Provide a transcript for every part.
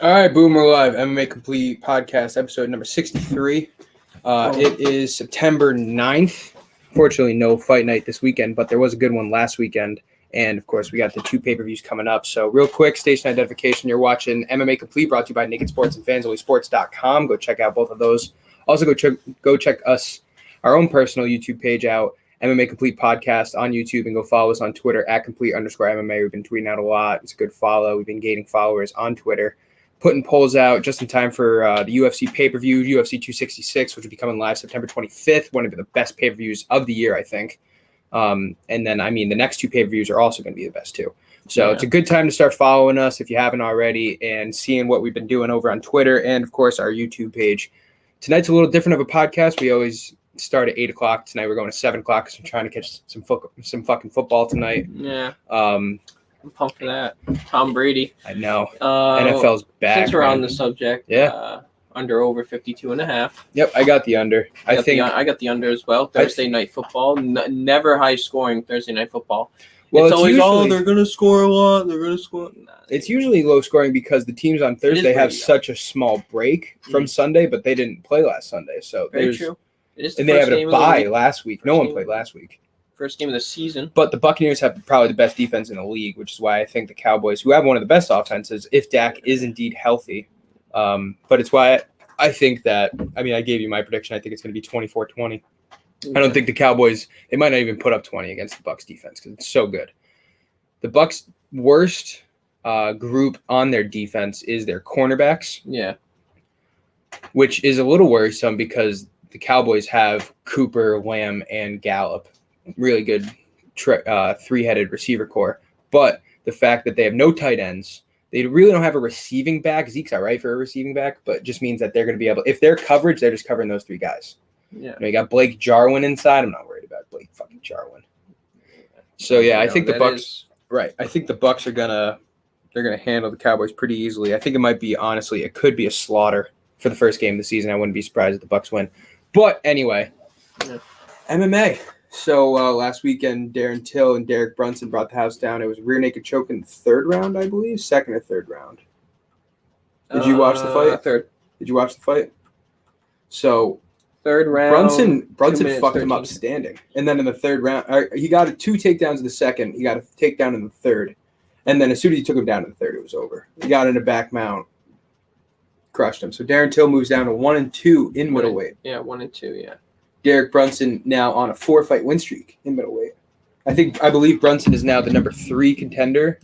All right, boom, we're live. MMA Complete Podcast, episode number 63. It is September 9th. Fortunately, no fight night this weekend, but there was a good one last weekend. And, of course, we got the two pay-per-views coming up. So, real quick, station identification. You're watching MMA Complete, brought to you by Naked Sports and FansOnlySports.com. Go check out both of those. Also, go check us, our own personal YouTube page out, MMA Complete Podcast on YouTube, and go follow us on Twitter at @complete_MMA. We've been tweeting out a lot. It's a good follow. We've been gaining followers on Twitter. Putting polls out just in time for the UFC pay-per-view, UFC 266, which will be coming live September 25th, one of the best pay-per-views of the year, I think. And then, the next two pay-per-views are also going to be the best too. So It's a good time to start following us if you haven't already and seeing what we've been doing over on Twitter and, of course, our YouTube page. Tonight's a little different of a podcast. We always start at 8 o'clock. Tonight we're going to 7 o'clock because I'm trying to catch some fucking football tonight. Yeah. I'm pumped for that. Tom Brady. I know. NFL's back. Since we're on the subject, yeah. Under over 52.5. Yep, I got the under. I got the under as well. Thursday night football. Never high scoring Thursday night football. Well, it's always they're gonna score a lot. They're gonna score. Nah, it's usually low scoring because the teams on Thursday have such a small break from Sunday, but they didn't play last Sunday, so very true. It is and they have a bye last week. No one played last week. First game of the season. But the Buccaneers have probably the best defense in the league, which is why I think the Cowboys, who have one of the best offenses, if Dak is indeed healthy. But it's why I think that, I gave you my prediction. I think it's going to be 24-20. I don't think the Cowboys, they might not even put up 20 against the Bucs defense because it's so good. The Bucs' worst group on their defense is their cornerbacks. Yeah. Which is a little worrisome because the Cowboys have Cooper, Lamb, and Gallup. Really good three-headed receiver core. But the fact that they have no tight ends, they really don't have a receiving back. Zeke's all right for a receiving back, but it just means that they're going to be able – if they're coverage, they're just covering those three guys. Yeah. You got Blake Jarwin inside. I'm not worried about Blake fucking Jarwin. So, yeah, I think the Bucs – right. I think the Bucs are they're gonna handle the Cowboys pretty easily. I think it could be a slaughter for the first game of the season. I wouldn't be surprised if the Bucs win. But anyway, MMA. So last weekend, Darren Till and Derek Brunson brought the house down. It was a rear naked choke in the third round, I believe. Second or third round. Did you watch the fight? Third. Did you watch the fight? So third round. Brunson fucked him up standing. And then in the third round, he got 2 takedowns in the second. He got a takedown in the third. And then as soon as he took him down in the third, it was over. He got in a back mount. Crushed him. So Darren Till moves down to 1-2 in middleweight. Yeah, 1-2, yeah. Derek Brunson now on a 4-fight win streak in middleweight. I believe Brunson is now the number 3 contender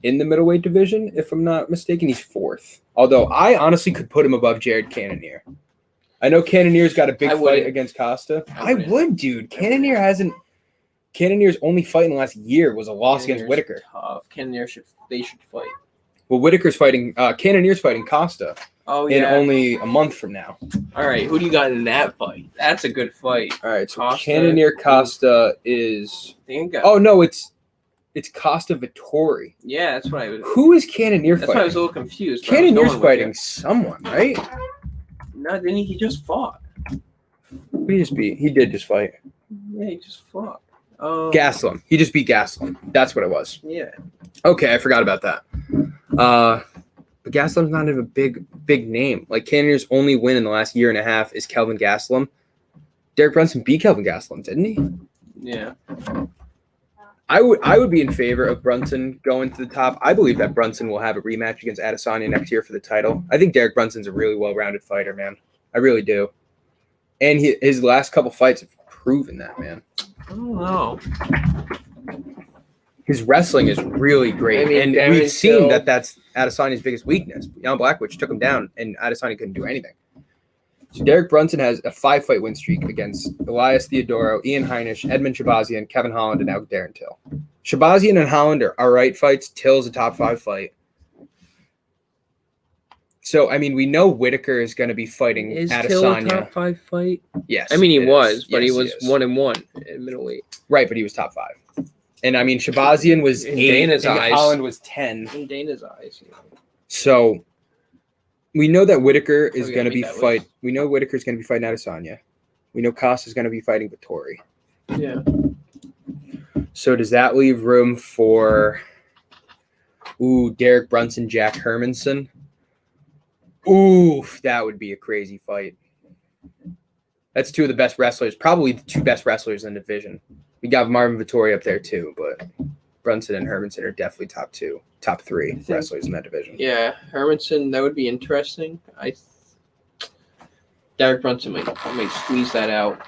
in the middleweight division. If I'm not mistaken, he's 4th. Although I honestly could put him above Jared Cannonier. I know Cannonier's got a big fight against Costa. I would, dude. Cannonier's only fight in the last year was a loss against Whitaker. Tough. Cannonier they should fight. Well, Cannonier's fighting Costa. Oh, yeah. In only a month from now. All right, who do you got in that fight? That's a good fight. All right, so Cannonier Costa is. Oh no, it's Costa Vittori. Yeah, that's what I was. Who is Cannonier fighting? That's why I was a little confused. Cannonier's fighting someone, right? No, didn't he just fought? He did just fight. Yeah, he just fought. Gaslam. He just beat Gaslam. That's what it was. Yeah. Okay, I forgot about that. But Gaslam's not even a big name. Like, Cannonier's only win in the last year and a half is Kelvin Gaslam. Derek Brunson beat Kelvin Gaslam, didn't he? Yeah. I would be in favor of Brunson going to the top. I believe that Brunson will have a rematch against Adesanya next year for the title. I think Derek Brunson's a really well-rounded fighter, man. I really do. And his last couple fights have proven that, man. I don't know. His wrestling is really great, and we've seen that that's Adesanya's biggest weakness. Jan Blachowicz took him down, and Adesanya couldn't do anything. So Derek Brunson has a 5-fight win streak against Elias Theodorou, Ian Heinisch, Edmund Shabazian, Kevin Holland, and now Darren Till. Shabazian and Holland are all right fights. Till's a top 5 fight. So, we know Whitaker is going to be fighting Adesanya. Till a top 5 fight? Yes. He was, but he was 1-1 in middleweight. Right, but he was top 5. And Shabazian was in 8, Dana's and eyes. Holland was 10. In Dana's eyes. So we know that Whitaker is going to be fighting. We know Whitaker's going to be fighting Adesanya. We know Costa's going to be fighting Vittori. Yeah. So does that leave room for Derek Brunson, Jack Hermanson? Oof, that would be a crazy fight. That's two of the best wrestlers, probably the two best wrestlers in the division. We got Marvin Vettori up there too, but Brunson and Hermanson are definitely top three wrestlers in that division. Yeah, Hermanson, that would be interesting. Derek Brunson might squeeze that out.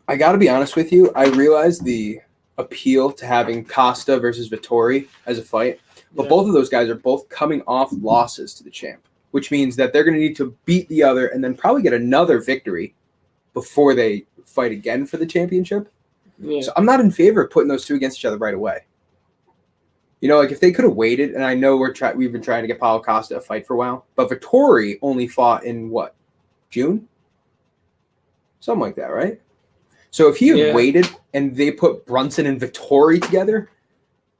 I got to be honest with you. I realize the appeal to having Costa versus Vettori as a fight, but both of those guys are both coming off losses to the champ, which means that they're going to need to beat the other and then probably get another victory before they fight again for the championship. Yeah. So I'm not in favor of putting those two against each other right away. You know, like if they could have waited, and I know we've been trying to get Paulo Costa a fight for a while, but Vettori only fought in what, June? Something like that, right? So if he had waited and they put Brunson and Vettori together,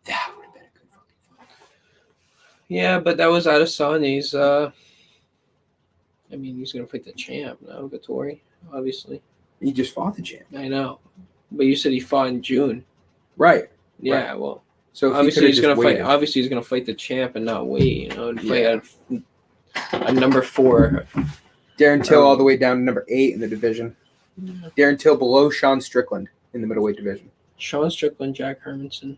that would have been a good fucking fight. Yeah, but that was Adesanya's. He's gonna fight the champ now, Vettori, obviously. He just fought the champ. I know, but you said he fought in June, right? Yeah, right. Well, so obviously he's gonna fight. Obviously, he's gonna fight the champ and not wait. You know, and fight a number 4. Darren Till all the way down to number 8 in the division. Yeah. Darren Till below Sean Strickland in the middleweight division. Sean Strickland, Jack Hermanson.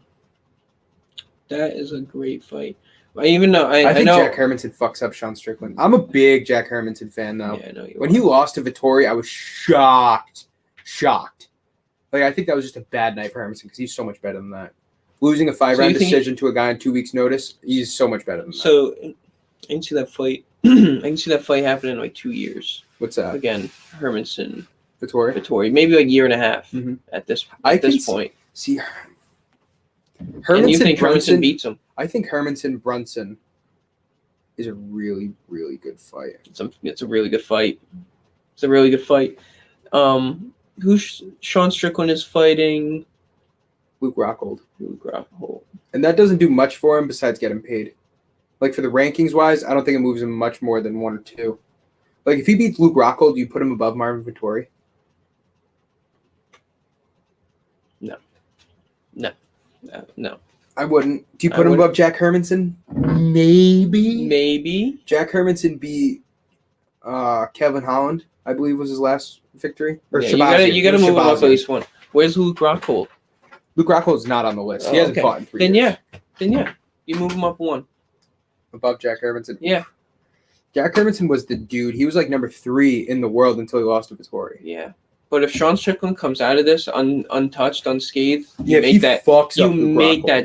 That is a great fight. I think Jack Hermanson fucks up Sean Strickland. I'm a big Jack Hermanson fan, though. Yeah, I know you when he lost to Vettori, I was shocked. Like, I think that was just a bad night for Hermanson because he's so much better than that. Losing a 5-round decision to a guy on 2 weeks' notice, he's so much better than that. So, I can see that fight. I can see that fight happening in like 2 years. What's that? Again, Hermanson, Vettori, maybe like a year and a half at this point. See, Hermanson. And you think Hermanson beats him? I think Hermanson Brunson is a really, really good fight. It's a really good fight. It's a really good fight. Sean Strickland is fighting? Luke Rockhold. And that doesn't do much for him besides get him paid. Like, for the rankings wise, I don't think it moves him much more than 1 or 2. Like, if he beats Luke Rockhold, do you put him above Marvin Vettori? No. I wouldn't. Do you put him above Jack Hermanson? Maybe. Jack Hermanson beat Kevin Holland, I believe was his last victory. Or you got to move him up at least 1. Where's Luke Rockhold? Luke Rockhold's not on the list. He hasn't fought in 3 years. Then yeah. You move him up 1. Above Jack Hermanson? Yeah. Jack Hermanson was the dude. He was like number 3 in the world until he lost to Vettori. Yeah. But if Sean Strickland comes out of this untouched, unscathed, you make that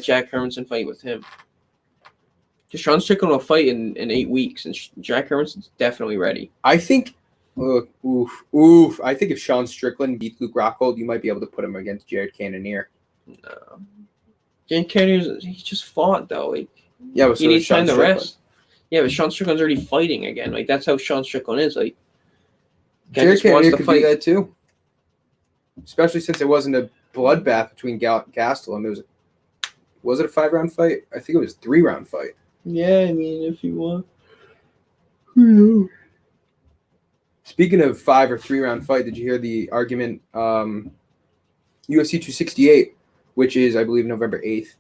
Jack Hermanson fight with him. Because Sean Strickland will fight in 8 weeks, and Jack Hermanson's definitely ready. I think, I think if Sean Strickland beats Luke Rockhold, you might be able to put him against Jared Cannonier. No. Jared Cannonier, he just fought, though. Like, yeah, but he needs time to rest. Yeah, but Sean Strickland's already fighting again. Like, that's how Sean Strickland is. Like, Jared Cannonier could do that, too. Especially since it wasn't a bloodbath between Gastelum. Was it a 5-round fight? I think it was a 3-round fight. Yeah, I mean, if you want. Speaking of 5 or 3-round fight, did you hear the argument? UFC 268, which is, I believe, November 8th.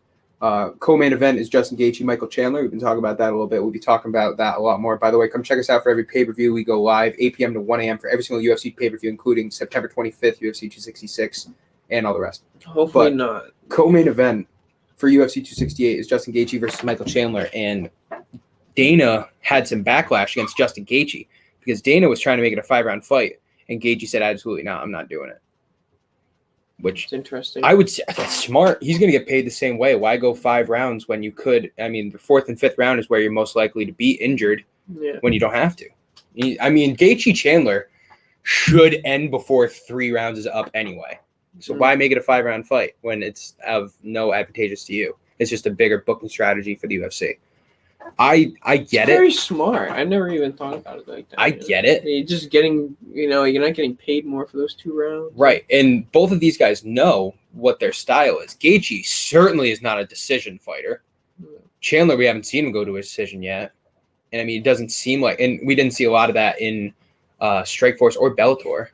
Co-main event is Justin Gaethje, Michael Chandler. We've been talking about that a little bit. We'll be talking about that a lot more. By the way, come check us out for every pay-per-view. We go live 8 p.m. to 1 a.m. for every single UFC pay-per-view, including September 25th, UFC 266, and all the rest. Hopefully not. Co-main event for UFC 268 is Justin Gaethje versus Michael Chandler, and Dana had some backlash against Justin Gaethje because Dana was trying to make it a 5-round fight, and Gaethje said, absolutely not, I'm not doing it. Which it's interesting. I would say that's smart. He's going to get paid the same way. Why go 5 rounds when you could? I mean, the 4th and 5th round is where you're most likely to be injured when you don't have to. I mean, Gaethje Chandler should end before 3 rounds is up anyway. So why make it a 5-round fight when it's of no advantageous to you? It's just a bigger booking strategy for the UFC. I get it. Very smart. I never even thought about it like that. I get it. You're just getting, you're not getting paid more for those 2 rounds. Right. And both of these guys know what their style is. Gaethje certainly is not a decision fighter. Chandler, we haven't seen him go to a decision yet. And I mean, it doesn't seem like, and we didn't see a lot of that in Strikeforce or Bellator.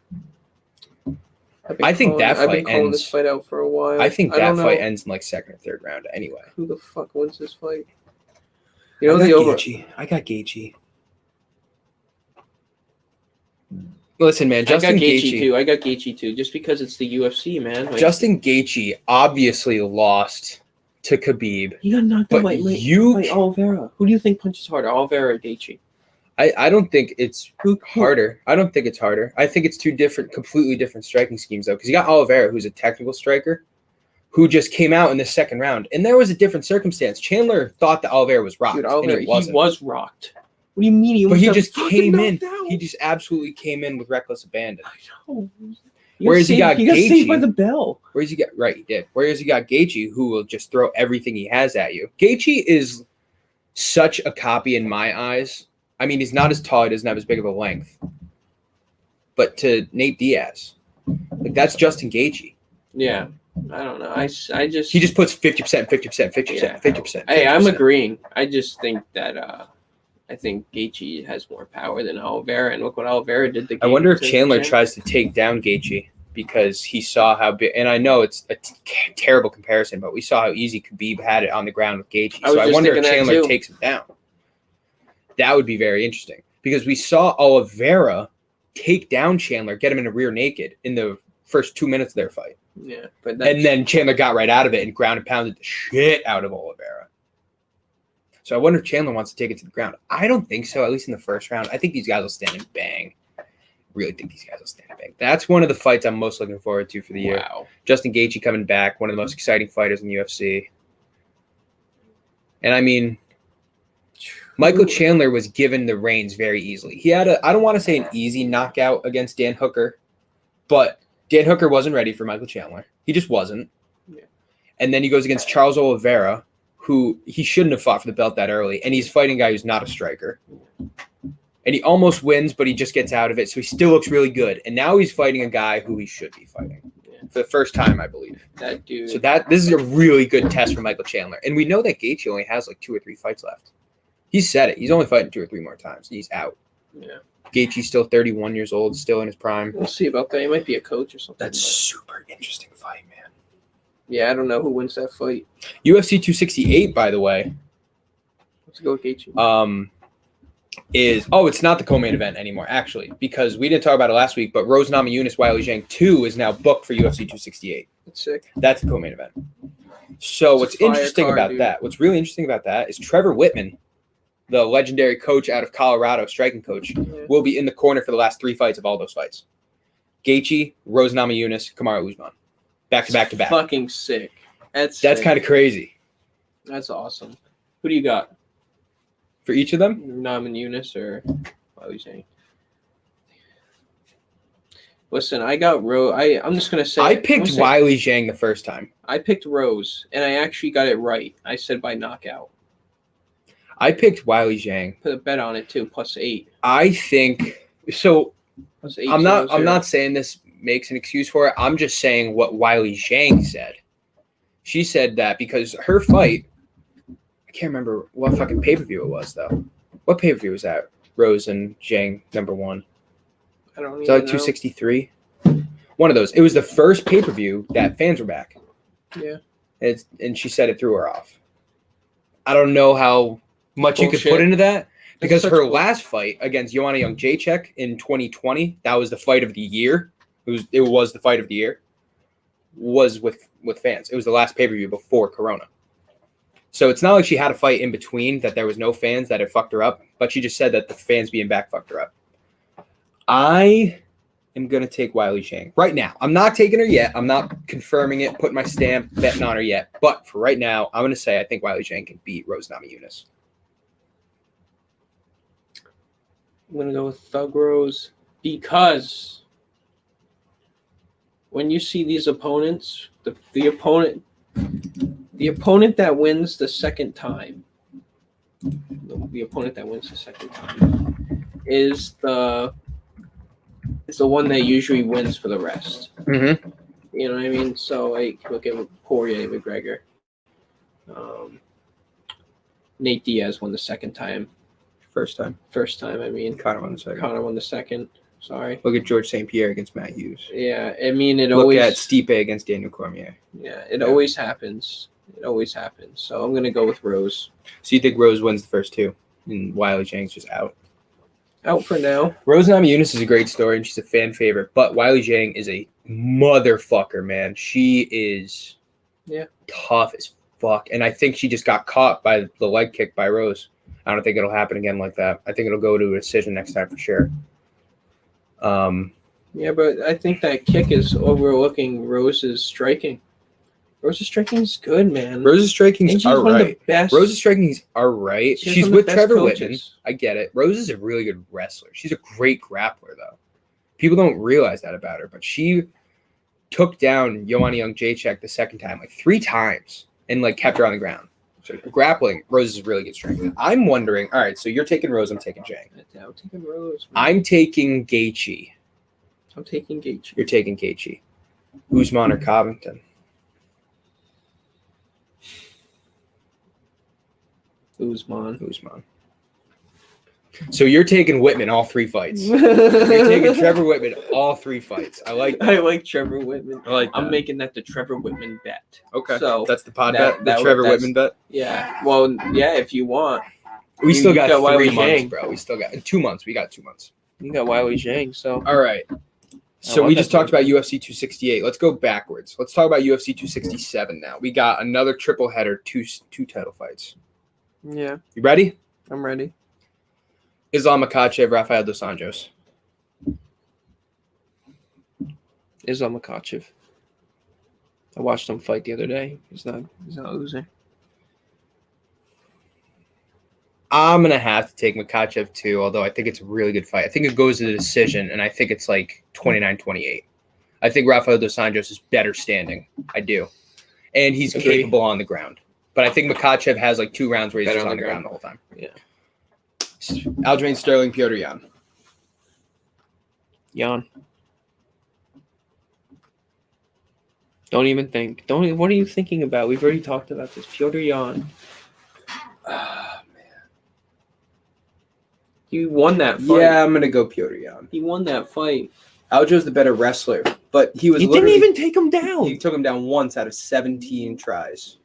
I think that fight ends. I've been calling this fight out for a while. I think that fight ends in like 2nd or 3rd round anyway. Who the fuck wins this fight? You know I got Gaethje. Listen, man, Justin Gaethje too. I got Gaethje too, just because it's the UFC, man. Like, Justin Gaethje obviously lost to Khabib. He got knocked out by Oliveira. Who do you think punches harder, Oliveira or Gaethje? I don't think it's harder. I don't think it's harder. I think it's two completely different striking schemes, though, because you got Oliveira, who's a technical striker, who just came out in the second round, and there was a different circumstance. Chandler thought that Oliveira was rocked, and he wasn't. He was rocked. What do you mean? He just came in. He just absolutely came in with reckless abandon. I know. Whereas he got saved by the bell. Whereas he got he did. Whereas he got Gaethje, who will just throw everything he has at you. Gaethje is such a copy in my eyes. I mean, he's not as tall. He doesn't have as big of a length. But to Nate Diaz, like that's Justin Gaethje. Yeah. I don't know. He just puts 50%, 50%, 50%, 50%. Hey, I'm agreeing. I just think that I think Gaethje has more power than Oliveira, and look what Oliveira did. I wonder if Chandler tries to take down Gaethje because he saw how big. And I know it's a terrible comparison, but we saw how easy Khabib had it on the ground with Gaethje. So I wonder if Chandler takes him down. That would be very interesting because we saw Oliveira take down Chandler, get him in a rear naked in the first 2 minutes of their fight. Yeah, and then Chandler got right out of it and ground and pounded the shit out of Oliveira. So I wonder if Chandler wants to take it to the ground. I don't think so, at least in the first round. I think these guys will stand and bang. Really think these guys will stand and bang. That's one of the fights I'm most looking forward to for the year. Justin Gaethje coming back, one of the most exciting fighters in the UFC. And I mean, Michael Chandler was given the reins very easily. He had I don't want to say an easy knockout against Dan Hooker, but Dan Hooker wasn't ready for Michael Chandler. He just wasn't. Yeah. And then he goes against Charles Oliveira, who he shouldn't have fought for the belt that early. And he's fighting a guy who's not a striker. And he almost wins, but he just gets out of it. So he still looks really good. And now he's fighting a guy who he should be fighting for the first time, I believe. That dude. So this is a really good test for Michael Chandler. And we know that Gaethje only has like 2 or 3 fights left. He said it. He's only fighting 2 or 3 more times. He's out. Yeah. Gaethje's still 31 years old, still in his prime. We'll see about that. He might be a coach or something. That's super interesting fight, man. Yeah, I don't know who wins that fight. UFC 268, by the way. Let's go with Gaethje. It's not the co-main event anymore, actually, because we didn't talk about it last week, but Rose Namajunas Weili Zhang 2 is now booked for UFC 268. That's sick. That's the co-main event. So what's interesting about that, what's really interesting about that is Trevor Whitman, the legendary coach out of Colorado, striking coach, will be in the corner for the last 3 fights of all those fights. Gaethje, Rose Namajunas, Kamaru Usman. Back to back to back. Fucking sick. That's kind of crazy. That's awesome. Who do you got? For each of them? Namajunas or Weili Zhang? Listen, I got Rose. I'm just going to say. I picked Weili Zhang the first time. I picked Rose, and I actually got it right. I said by knockout. I picked Weili Zhang. Put a bet on it too, +8. I think so. +8. I'm not saying this makes an excuse for it. I'm just saying what Weili Zhang said. She said that because her fight, I can't remember what fucking pay-per-view it was though. What pay-per-view was that? Rose and Zhang #1. I don't know. Is that like 263? One of those. It was the first pay-per-view that fans were back. Yeah. And she said it threw her off. I don't know how much you could put into that because her last fight against Joanna Jędrzejczyk in 2020, that was the fight of the year. It was the fight of the year. Was with fans. It was the last pay-per-view before Corona. So it's not like she had a fight in between that there was no fans that it fucked her up, but she just said that the fans being back fucked her up. I am going to take Weili Zhang right now. I'm not taking her yet. I'm not confirming it, putting my stamp, betting on her yet. But for right now, I'm going to say I think Weili Zhang can beat Rose Namajunas. I'm going to go with Thug Rose because when you see these opponents, the opponent that wins the second time, is the one that usually wins for the rest. Mm-hmm. You know what I mean? So like look at Poirier, McGregor. Nate Diaz won the second time. First time, I mean. Conor won the second. Sorry. Look at George St. Pierre against Matt Hughes. Yeah, I mean Look at Stipe against Daniel Cormier. Yeah, it always happens. It always happens. So I'm gonna go with Rose. So you think Rose wins the first two, and Wiley Zhang's just out? Out for now. Rose Namajunas is a great story, and she's a fan favorite. But Wiley Zhang is a motherfucker, man. She is tough as fuck, and I think she just got caught by the leg kick by Rose. I don't think it'll happen again like that. I think it'll go to a decision next time for sure. Yeah, but I think that kick is overlooking Rose's striking. Rose's striking is good, man. Rose's striking is all right. Rose's striking is all right. She's with Trevor Whitman. I get it. Rose is a really good wrestler. She's a great grappler, though. People don't realize that about her, but she took down Joanna Jędrzejczyk the second time, like 3 times, and like kept her on the ground. So grappling, Rose is really good strength. I'm wondering, all right, so you're taking Rose, I'm taking Zhang. I'm taking Rose. I'm taking Gaethje. I'm taking Gaethje. You're taking Gaethje. Usman or Covington? Usman. So you're taking Whitman all 3 fights. You're taking Trevor Whitman all 3 fights. I like Trevor Whitman. I'm making that the Trevor Whitman bet. Okay. So that's the pod bet. The Trevor Whitman bet. Yeah. Well, yeah. If you want, we still got 3 months, bro. We still got 2 months. We got 2 months. You got Wiley Zhang. So all right. So we just talked about UFC 268. Let's go backwards. Let's talk about UFC 267 now. We got another triple header, two title fights. Yeah. You ready? I'm ready. Islam Makhachev, Rafael dos Anjos. Islam Makhachev. I watched him fight the other day. He's not losing. I'm going to have to take Makhachev too, although I think it's a really good fight. I think it goes to the decision, and I think it's like 29-28. I think Rafael dos Anjos is better standing. I do. And he's capable on the ground. But I think Makhachev has like 2 rounds where he's just on the ground the whole time. Yeah. Aljamain Sterling, Piotr Jan. Jan. Don't even think. What are you thinking about? We've already talked about this. Piotr Jan. Ah, man. He won that fight. Yeah, I'm going to go Piotr Jan. He won that fight. Aljo's the better wrestler, but he didn't even take him down. He took him down once out of 17 tries.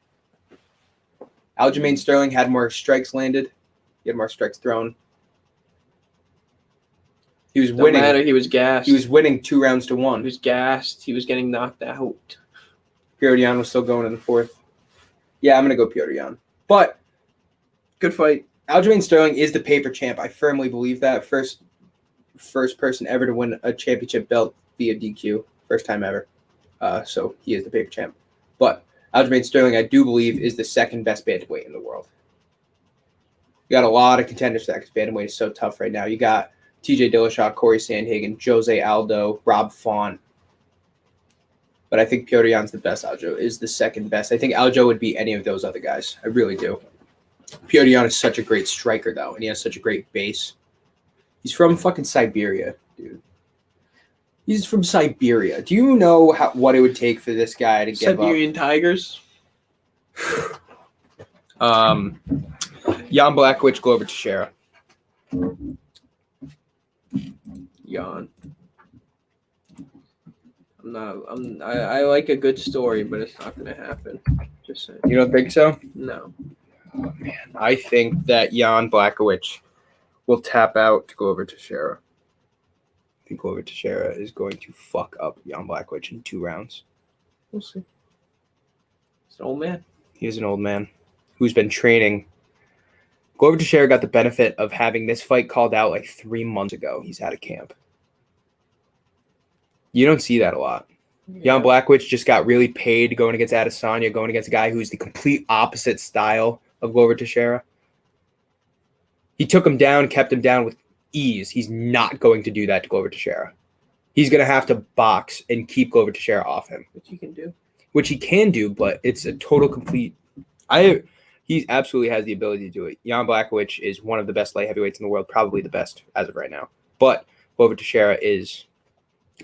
Aljamain Sterling had more strikes landed. He had more strikes thrown. He was winning. No matter, he was gassed. He was winning 2 rounds to 1. He was gassed. He was getting knocked out. Piotr Jan was still going in the 4th. Yeah, I'm going to go Piotr Jan. But, good fight. Aljamain Sterling is the paper champ. I firmly believe that. First person ever to win a championship belt via DQ. First time ever. So, he is the paper champ. But, Aljamain Sterling, I do believe, is the 2nd best bantamweight in the world. You got a lot of contenders for that because bantamweight is so tough right now. You got TJ Dillashaw, Corey Sandhagen, Jose Aldo, Rob Font. But I think Piotr Jan's the best. Aljo is the 2nd best. I think Aljo would beat any of those other guys. I really do. Piotr Jan is such a great striker, though, and he has such a great base. He's from fucking Siberia, dude. He's from Siberia. Do you know what it would take for this guy to give Siberian Tigers? Jan Blachowicz, Glover Teixeira. Jan. I like a good story, but it's not going to happen. Just saying. You don't think so? No. Oh, man. I think that Jan Blachowicz will tap out to Glover Teixeira. I think Glover Teixeira is going to fuck up Jan Blachowicz in 2 rounds. We'll see. He's an old man. He is an old man who's been training. Glover Teixeira got the benefit of having this fight called out like 3 months ago. He's out of camp. You don't see that a lot. Yeah. Jan Blachowicz just got really paid going against Adesanya, going against a guy who's the complete opposite style of Glover Teixeira. He took him down, kept him down with ease. He's not going to do that to Glover Teixeira. He's going to have to box and keep Glover Teixeira off him. Which he can do. Which he can do, but it's a total complete... He absolutely has the ability to do it. Jan Blachowicz is one of the best light heavyweights in the world, probably the best as of right now. But Glover Teixeira is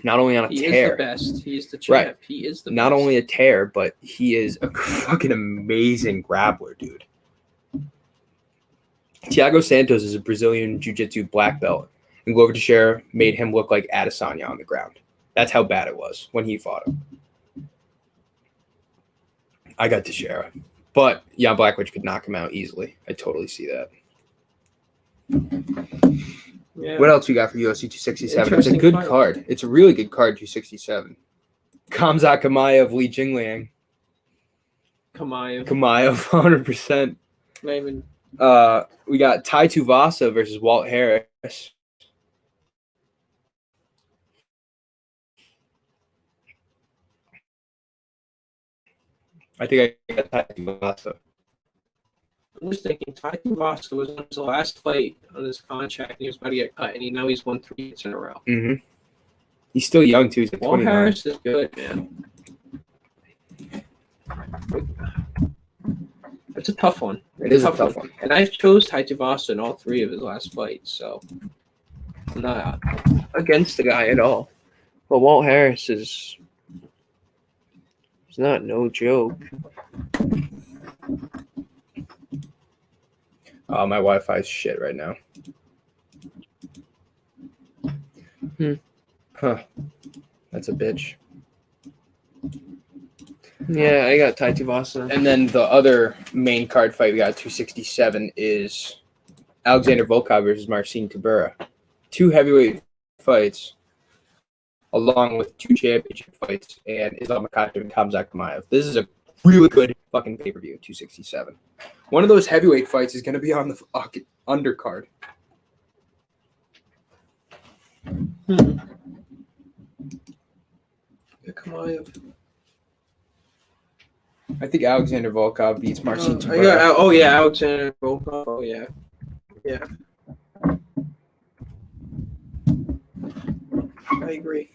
not only on a tear. He is the best. He is the champ. Right. He is the not best. only a tear, but he is a fucking amazing grappler, dude. Thiago Santos is a Brazilian jiu-jitsu black belt, and Glover Teixeira made him look like Adesanya on the ground. That's how bad it was when he fought him. I got Teixeira. But Jan Blachowicz could knock him out easily. I totally see that. Yeah. What else we got for UFC 267? It's a good card. It's a really good card, 267. Khamzat Chimaev, Li Jingliang. Chimaev, 100%. Not even. We got Tai Tuivasa versus Walt Harris. I think I got Tai Tuivasa. I'm just thinking, Tai Tuivasa was on his last fight on his contract, and he was about to get cut, and now he's won 3 hits in a row. Mm-hmm. He's still young, too. He's like 29. Harris is good, man. It's a tough one. It is a tough one. And I've chose Tai Tuivasa in all 3 of his last fights, so I'm not against the guy at all. But Walt Harris is not no joke. Oh, my Wi-Fi is shit right now. Huh. That's a bitch. Yeah, I got Tai Tuivasa. And then the other main card fight we got 267 is Alexander Volkov versus Marcin Tybura. 2 heavyweight fights, along with 2 championship fights, and Islam Makhachev and Khamzat Chimaev. This is a really good fucking pay-per-view, 267. One of those heavyweight fights is going to be on the fucking undercard. Chimaev. I think Alexander Volkov beats Marcin Tybura. Alexander Volkov. Oh, yeah. Yeah. I agree.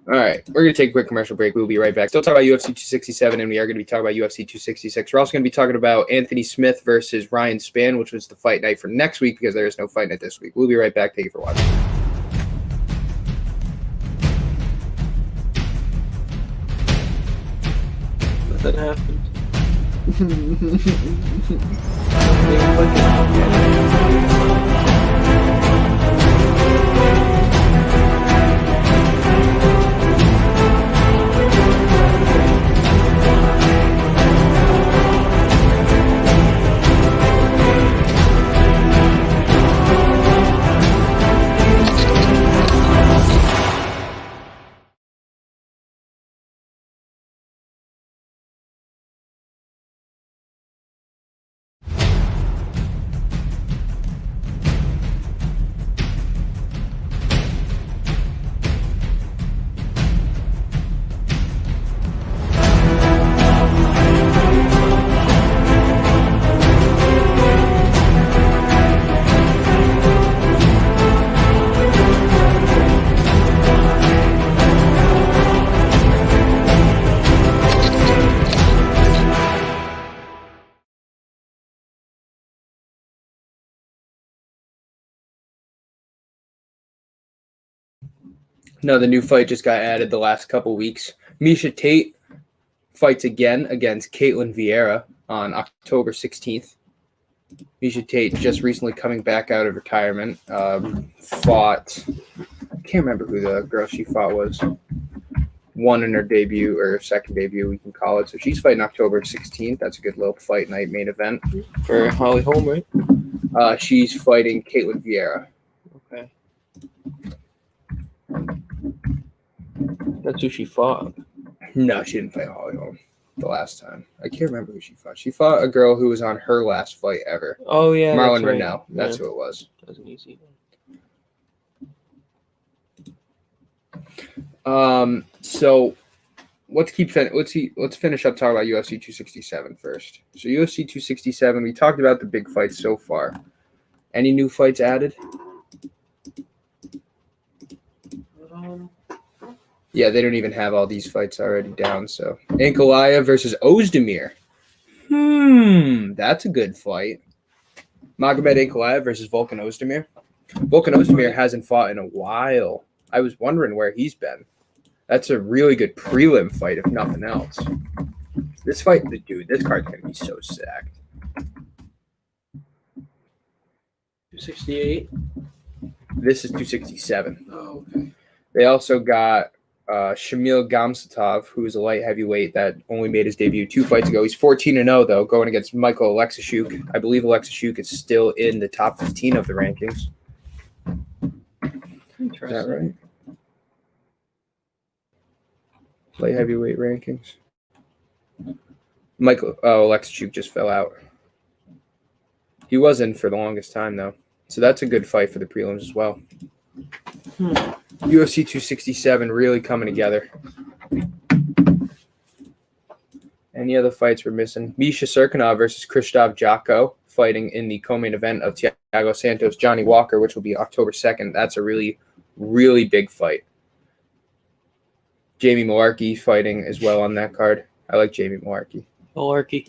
All right, we're going to take a quick commercial break. We'll be right back. Still talking about UFC 267, and we are going to be talking about UFC 266. We're also going to be talking about Anthony Smith versus Ryan Spann, which was the fight night for next week because there is no fight night this week. We'll be right back. Thank you for watching. Nothing happened. No, the new fight just got added the last couple weeks. Miesha Tate fights again against Caitlin Vieira on October 16th. Miesha Tate just recently coming back out of retirement. Fought, I can't remember who the girl she fought was. Won in her debut or second debut, we can call it. So she's fighting October 16th. That's a good little fight night main event For Holly Holm, right? She's fighting Caitlin Vieira. Okay. That's who she fought. No, she didn't fight Holly Holm the last time. I can't remember who she fought. She fought a girl who was on her last fight ever. Oh, yeah. Marlon Rennell. That's who it was. That was an easy one. So let's finish up talking about UFC 267 first. So UFC 267, we talked about the big fights so far. Any new fights added? Yeah, they don't even have all these fights already down. So Ankalaev versus Ozdemir. That's a good fight. Magomed Ankalaev versus Volkan Ozdemir. Volkan Ozdemir hasn't fought in a while. I was wondering where he's been. That's a really good prelim fight, if nothing else. This fight, this card's going to be so stacked. 268. This is 267. Oh, okay. They also got Shamil Gamsatov, who is a light heavyweight that only made his debut 2 fights ago. He's 14-0 though, going against Michael Alexashuk. I believe Alexashuk is still in the top 15 of the rankings. Is that right? Light heavyweight rankings. Alexashuk just fell out. He was in for the longest time though, so that's a good fight for the prelims as well. UFC 267 really coming together. Any other fights we're missing? Misha Serkinov versus Krzysztof Jotko, fighting in the co-main event of Thiago Santos, Johnny Walker, which will be October 2nd. That's a really, really big fight. Jamie Malarkey fighting as well on that card. I like Jamie Malarkey. Bunch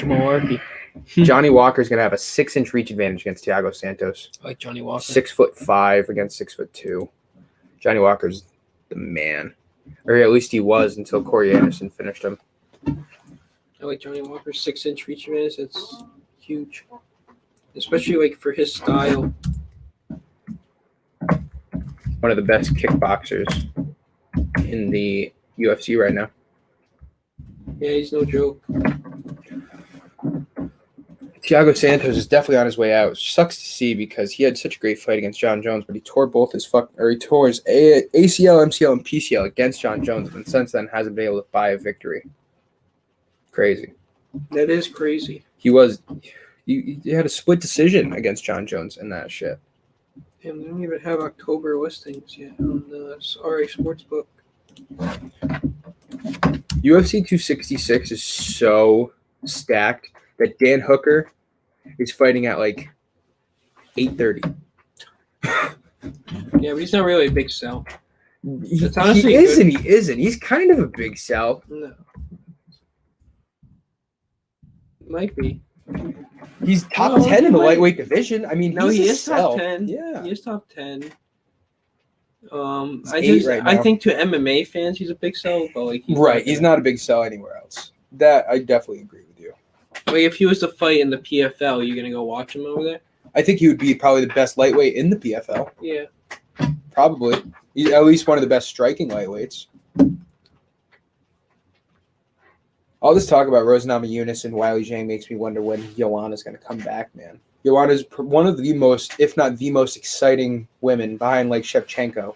of malarkey. Johnny Walker's going to have a 6-inch reach advantage against Thiago Santos. I like Johnny Walker. 6'5" against 6'2". Johnny Walker's the man. Or at least he was until Corey Anderson finished him. I like Johnny Walker's 6-inch reach advantage. It's huge. Especially like for his style. One of the best kickboxers in the UFC right now. Yeah, he's no joke. Thiago Santos is definitely on his way out. It sucks to see because he had such a great fight against John Jones, but he tore his ACL, MCL, and PCL against John Jones, and since then hasn't been able to buy a victory. Crazy. That is crazy. He had a split decision against John Jones in that shit. And we don't even have October listings yet on the RA Sportsbook. UFC 266 is so stacked that Dan Hooker is fighting at like 8:30. Yeah, but he's not really a big sell. He isn't. He's kind of a big sell. No. Might be. He's top 10 in the lightweight division. I mean, he is top 10. Yeah. He is top 10. I think to MMA fans he's a big sell, but like he's not a big sell anywhere else. That I definitely agree with you. Like if he was to fight in the PFL, you gonna go watch him over there? I think he would be probably the best lightweight in the PFL. Yeah. Probably. He's at least one of the best striking lightweights. All this talk about Rose Namajunas and Wiley Zhang makes me wonder when Joanna's going to come back, man. Joanna's one of the most, if not the most exciting women behind like Shevchenko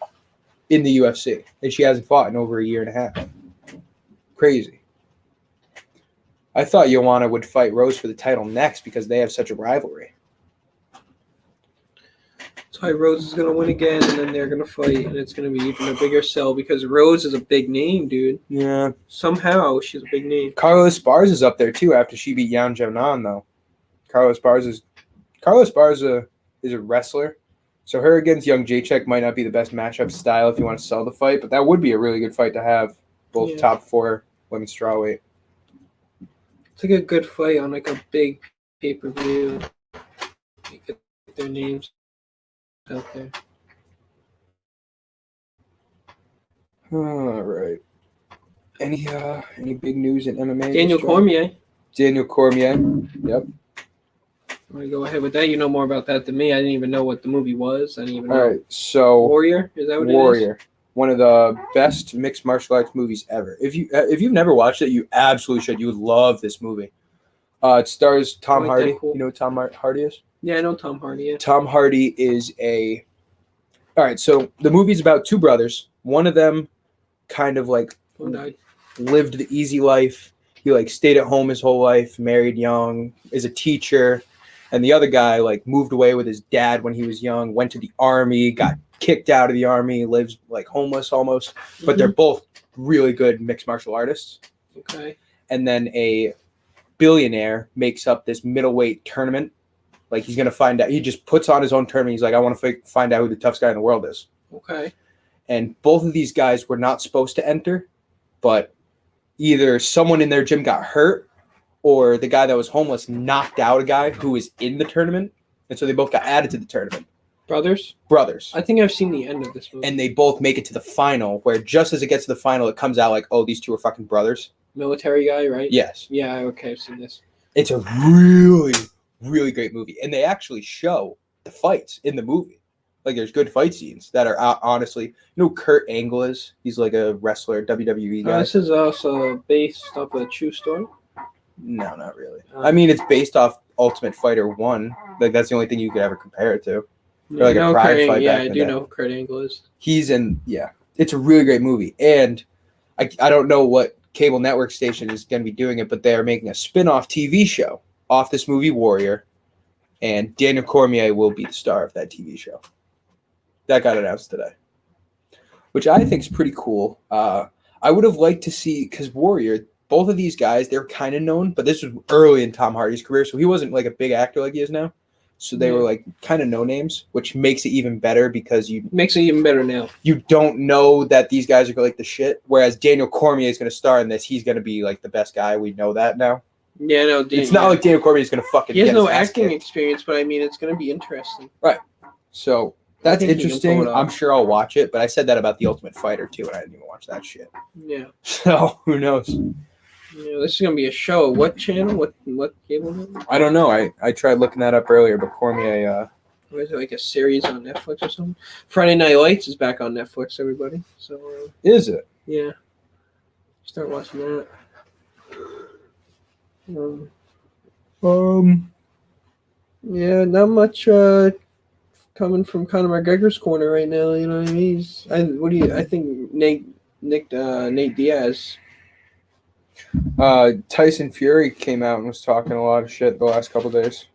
in the UFC. And she hasn't fought in over a year and a half. Crazy. I thought Joanna would fight Rose for the title next because they have such a rivalry. That's why Rose is going to win again, and then they're going to fight, and it's going to be even a bigger sell because Rose is a big name, dude. Yeah. Somehow, she's a big name. Carla Esparza is up there, too, after she beat Yan Jianan, though. Carla Esparza is a wrestler, so her against Young Jacek might not be the best matchup style if you want to sell the fight, but that would be a really good fight to have, both top 4 women's strawweight. It's like a good fight on like a big pay-per-view. Get their names out there. All right. Any big news in MMA? Daniel Cormier. Yep. I'm gonna go ahead with that. You know more about that than me. I didn't even know what the movie was. I didn't even know. All right, so Warrior, is that what Warrior, it is? One of the best mixed martial arts movies ever. If you've never watched it, you absolutely should. You would love this movie. It stars Tom Hardy. Cool. You know who Tom Hardy is? Yeah, I know Tom Hardy. Yeah. Tom Hardy is all right, so the movie's about 2 brothers. One of them kind of like lived the easy life. He like stayed at home his whole life, married young, is a teacher. And the other guy like moved away with his dad when he was young, went to the army, got kicked out of the army, lives like homeless almost. But they're both really good mixed martial artists. Okay. And then a billionaire makes up this middleweight tournament. Like he's going to find out. He just puts on his own tournament. He's like, I want to find out who the toughest guy in the world is. Okay. And both of these guys were not supposed to enter, but either someone in their gym got hurt or the guy that was homeless knocked out a guy who was in the tournament. And so they both got added to the tournament. Brothers? Brothers. I think I've seen the end of this movie. And they both make it to the final, where just as it gets to the final, it comes out like, oh, these 2 are fucking brothers. Military guy, right? Yes. Yeah, okay, I've seen this. It's a really, really great movie. And they actually show the fights in the movie. Like, there's good fight scenes that are honestly, Kurt Angle is? He's like a wrestler, WWE guy. This is also based off a true story? No, not really. I mean, it's based off Ultimate Fighter 1. Like, that's the only thing you could ever compare it to. Yeah, like a pride fight back in the day. I do know who Kurt Angle is. He's in, it's a really great movie. And I don't know what cable network station is going to be doing it, but they are making a spin-off TV show off this movie Warrior. And Daniel Cormier will be the star of that TV show. That got announced today, which I think is pretty cool. I would have liked to see, because Warrior, both of these guys, they're kind of known, but this was early in Tom Hardy's career, so he wasn't like a big actor like he is now. So they were like kind of no names, which makes it even better because makes it even better now. You don't know that these guys are like the shit. Whereas Daniel Cormier is going to star in this, he's going to be like the best guy. We know that now. Yeah, no, it's not like Daniel Cormier is going to fucking. He has no acting experience, but I mean, it's going to be interesting. Right. So that's interesting. I'm sure I'll watch it, but I said that about The Ultimate Fighter too, and I didn't even watch that shit. Yeah. So who knows? Yeah, this is gonna be a show. What channel? What cable? I don't know. I tried looking that up earlier, but Cormier. What is it, like a series on Netflix or something? Friday Night Lights is back on Netflix. Everybody. So. Is it? Yeah. Start watching that. Yeah, not much coming from Conor McGregor's corner right now. You know what I mean? I think Nate Diaz. Tyson Fury came out and was talking a lot of shit the last couple days.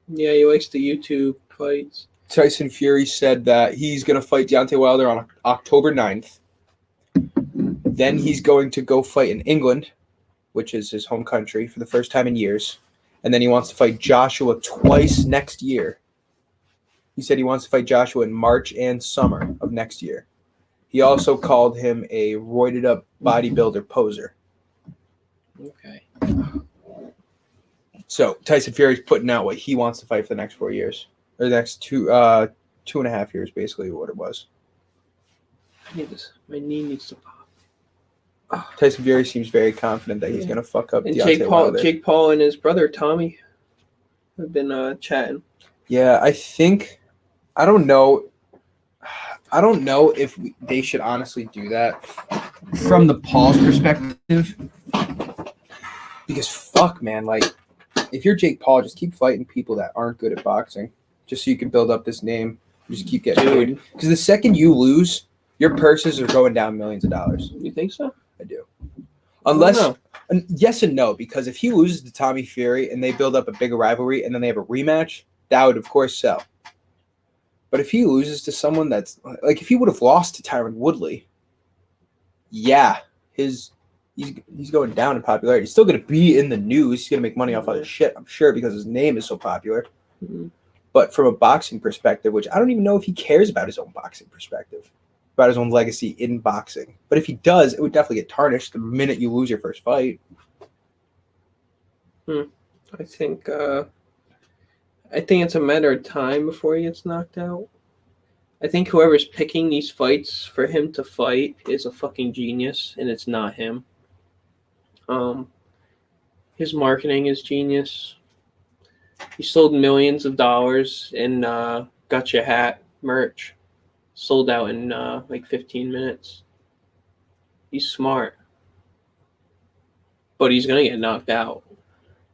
Yeah, he likes the YouTube fights. Tyson Fury said that he's going to fight Deontay Wilder on October 9th. Then he's going to go fight in England, which is his home country, for the first time in years. And then he wants to fight Joshua twice next year. He said he wants to fight Joshua in March and summer of next year. He also called him a roided up bodybuilder poser. Okay. So Tyson Fury's putting out what he wants to fight for the next 4 years. Or the next 2.5 years, basically, what it was. I need this. My knee needs to pop. Tyson Fury seems very confident that he's going to fuck up Deontay Wilder. Jake Paul and his brother, Tommy, have been chatting. Yeah, I don't know if they should honestly do that from the Paul's perspective. Because fuck, man, like, if you're Jake Paul, just keep fighting people that aren't good at boxing, just so you can build up this name. Just keep getting paid. Because the second you lose, your purses are going down millions of dollars. You think so? I do. Unless, yes and no, because if he loses to Tommy Fury and they build up a bigger rivalry and then they have a rematch, that would of course sell. But if he loses to someone that's like, if he would have lost to Tyron Woodley, yeah, he's going down in popularity. He's still going to be in the news. He's going to make money off other shit, I'm sure, because his name is so popular. Mm-hmm. But from a boxing perspective, which I don't even know if he cares about his own boxing perspective, about his own legacy in boxing. But if he does, it would definitely get tarnished the minute you lose your first fight. I think it's a matter of time before he gets knocked out. I think whoever's picking these fights for him to fight is a fucking genius, and it's not him. His marketing is genius. He sold millions of dollars in Gotcha Hat merch. Sold out in like 15 minutes. He's smart. But he's going to get knocked out.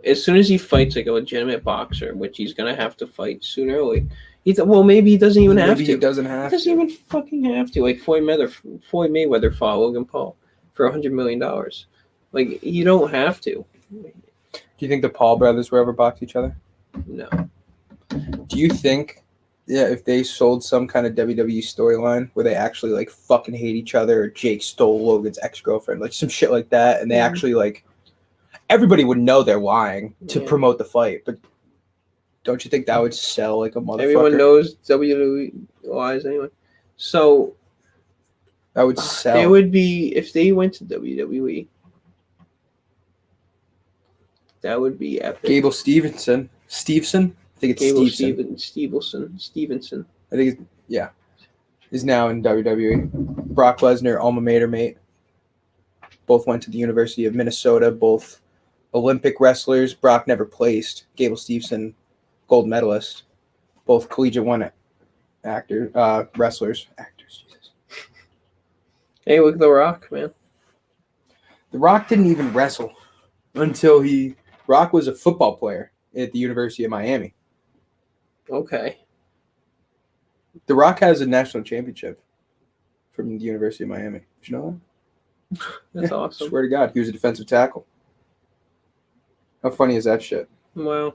As soon as he fights like a legitimate boxer, which he's going to have to fight sooner or later. Maybe he doesn't even have to. He doesn't even fucking have to. Like Floyd Mayweather fought Logan Paul for $100 million. Like, you don't have to. Do you think the Paul brothers will ever box each other? No. Do you think, if they sold some kind of WWE storyline where they actually like fucking hate each other, or Jake stole Logan's ex-girlfriend, like some shit like that, and they actually like, everybody would know they're lying to promote the fight, but don't you think that would sell like a motherfucker? Everyone knows WWE lies anyway. So that would sell. It would be, if they went to WWE, that would be epic. Gable Stevenson. I think it's Gable Stevenson. I think is now in WWE. Brock Lesnar, alma mater mate. Both went to the University of Minnesota. Both Olympic wrestlers. Brock never placed. Gable Stevenson, gold medalist. Both collegiate won wrestlers. Actors, Jesus. Hey, look at The Rock, man. The Rock didn't even wrestle until Rock was a football player at the University of Miami. Okay. The Rock has a national championship from the University of Miami. Did you know that? That's awesome. Swear to God, he was a defensive tackle. How funny is that shit? Wow.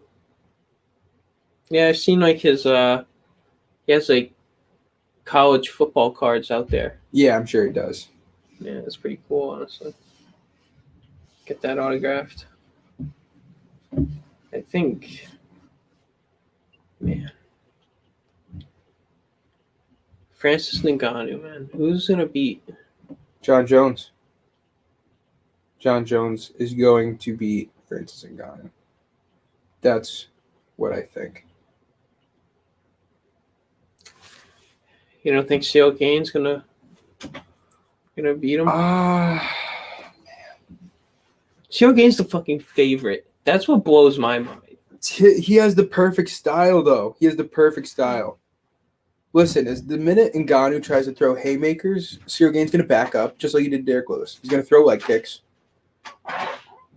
Yeah, I've seen like his he has like college football cards out there. Yeah, I'm sure he does. Yeah, it's pretty cool, honestly. Get that autographed. I think, man. Francis Ngannou, man. Who's going to beat? John Jones. John Jones is going to beat Francis Ngannou. That's what I think. You don't think Ciryl Gane's gonna beat him? Man. Ciryl Gane's the fucking favorite. That's what blows my mind. He has the perfect style, though. He has the perfect style. Listen, as the minute Ngannou tries to throw haymakers, Ciryl Gane's going to back up, just like he did Derek Lewis. He's going to throw leg kicks.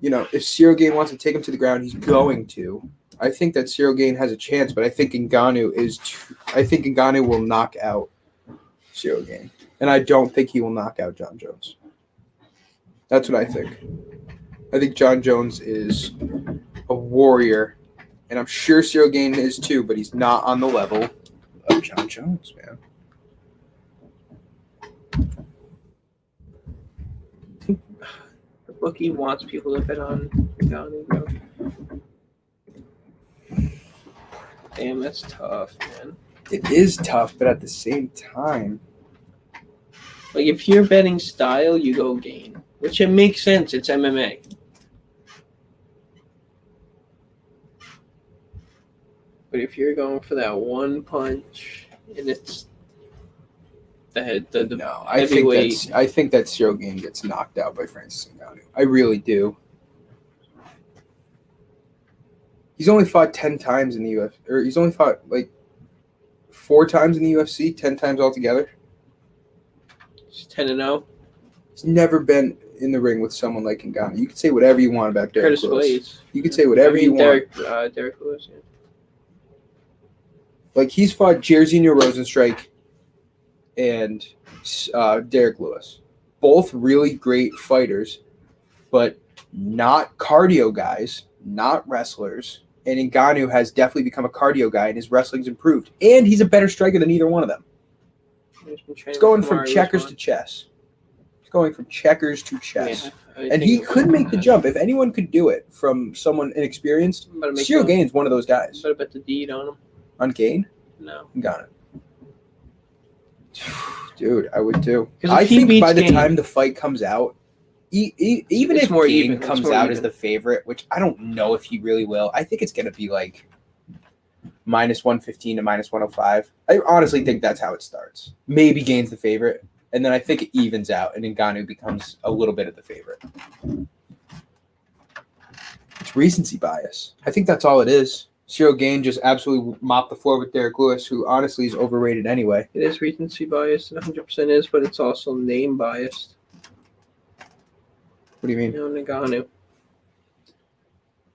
You know, if Ciryl Gane wants to take him to the ground, he's going to. I think that Ciryl Gane has a chance, but I think Ngannou will knock out Ciryl Gane. And I don't think he will knock out John Jones. That's what I think. I think John Jones is a warrior, and I'm sure Ciryl Gane is too, but he's not on the level of John Jones, man. The bookie wants people to bet on Ngannou, bro. Damn, that's tough, man. It is tough, but at the same time, like if you're betting style, you go Gane, which it makes sense. It's MMA. But if you're going for that one punch and it's the I think that Ciryl Gane gets knocked out by Francis Ngannou. I really do. He's only fought 10 times in the UFC, or he's only fought like 4 times in the UFC, 10 times altogether. He's 10-0. He's never been in the ring with someone like Ngannou. You can say whatever you want about Derek Lewis. You can say whatever you want. Derek Lewis, yeah. Like, he's fought Jairzinho Rozenstruik and Derek Lewis. Both really great fighters, but not cardio guys, not wrestlers. And Ngannou has definitely become a cardio guy, and his wrestling's improved. And he's a better striker than either one of them. He's going from checkers to chess. He's going from checkers to chess. Yeah, and he could make the jump. If anyone could do it from someone inexperienced, Ciryl Gane's one of those guys. Better bet the deed on him. On Gane? No. Got it. Dude, I would too. I think by the time the fight comes out, even if Gane comes out as the favorite, which I don't know if he really will, I think it's going to be like -115 to -105. I honestly think that's how it starts. Maybe Gane's the favorite, and then I think it evens out, and Ngannou becomes a little bit of the favorite. It's recency bias. I think that's all it is. Ciryl Gane just absolutely mopped the floor with Derek Lewis, who honestly is overrated anyway. It is recency biased, 100% is, but it's also name biased. What do you mean? Ngannou.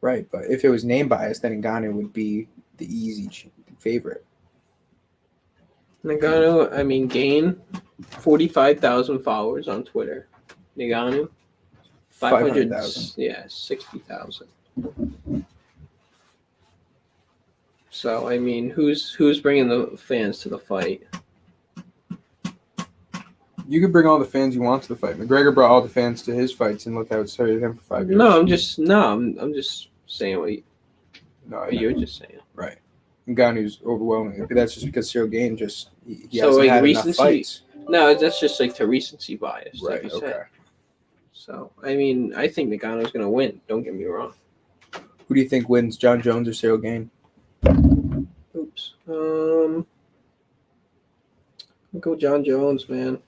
Right, but if it was name biased, then Ngannou would be the easy favorite. Ngannou, Gane, 45,000 followers on Twitter. Ngannou, 500,000. Yeah, 60,000. So, who's bringing the fans to the fight? You could bring all the fans you want to the fight. McGregor brought all the fans to his fights, and look how it started him for 5 years. I'm just saying what you were just saying. Right. Ngannou's overwhelming. But that's just because Ciryl Gane he hasn't had enough fights. No, that's just like to recency bias. Right, like you okay. said. So, I think Ngannou's going to win. Don't get me wrong. Who do you think wins, John Jones or Ciryl Gane? Oops. I'll go John Jones, man.